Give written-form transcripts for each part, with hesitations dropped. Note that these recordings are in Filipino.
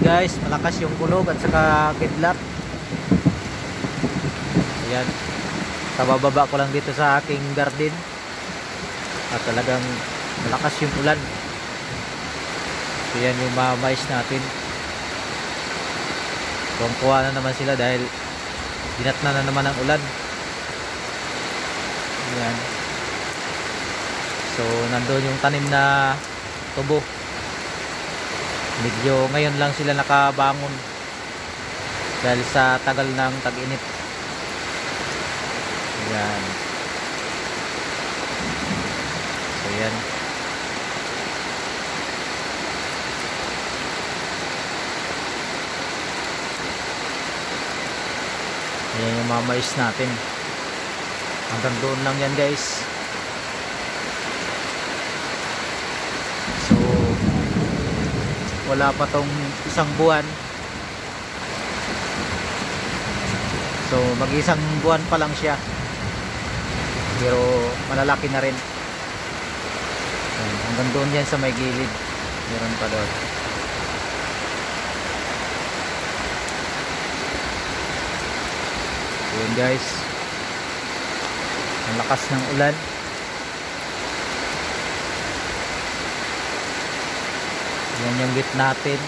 guys, malakas yung kulog at saka kidlat. Ayan, kabababa ko lang dito sa aking garden at talagang malakas yung ulan. So yan yung mga mais natin. Kuha na naman sila dahil dinatna na naman ang ulan. Ayan. So nandun yung tanim na tubo. Medyo ngayon lang sila nakabangon dahil sa tagal ng tag-init. Ayan. So yan. Ayan yung mga mais natin. Hanggang doon lang yan guys. So wala pa tong isang buwan. So mag-isang buwan pa lang siya. Pero malalaki na rin. Ayan, hanggang doon yan sa may gilid. Meron pa doon. Ayan guys, ang lakas ng ulan. Yan yung gate natin.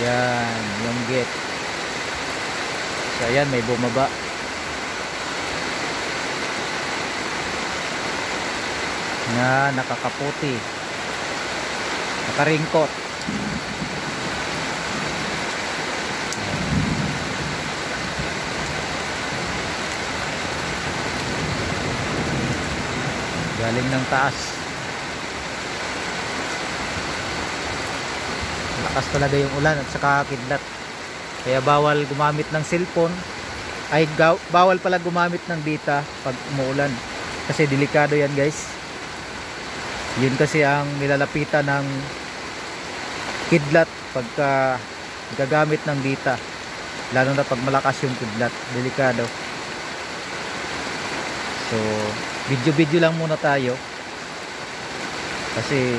Ayan yung gate. So ayan, may bumaba. Na nakakaputi, nakaringkot. Galing ng taas. Lakas talaga yung ulan at saka kidlat. Kaya bawal gumamit ng cellphone. Ay bawal pala gumamit ng data pag umuulan. Kasi delikado yan guys. Yun kasi ang nilalapitan ng kidlat pagka gagamit ng data. Lalo na pag malakas yung kidlat. Delikado. So video lang muna tayo kasi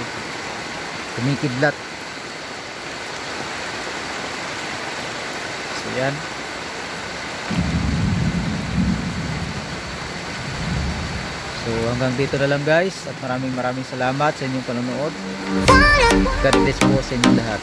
kumikidlat. So yan. So hanggang dito na lang guys at maraming salamat sa inyong panonood. God bless po sa inyong lahat.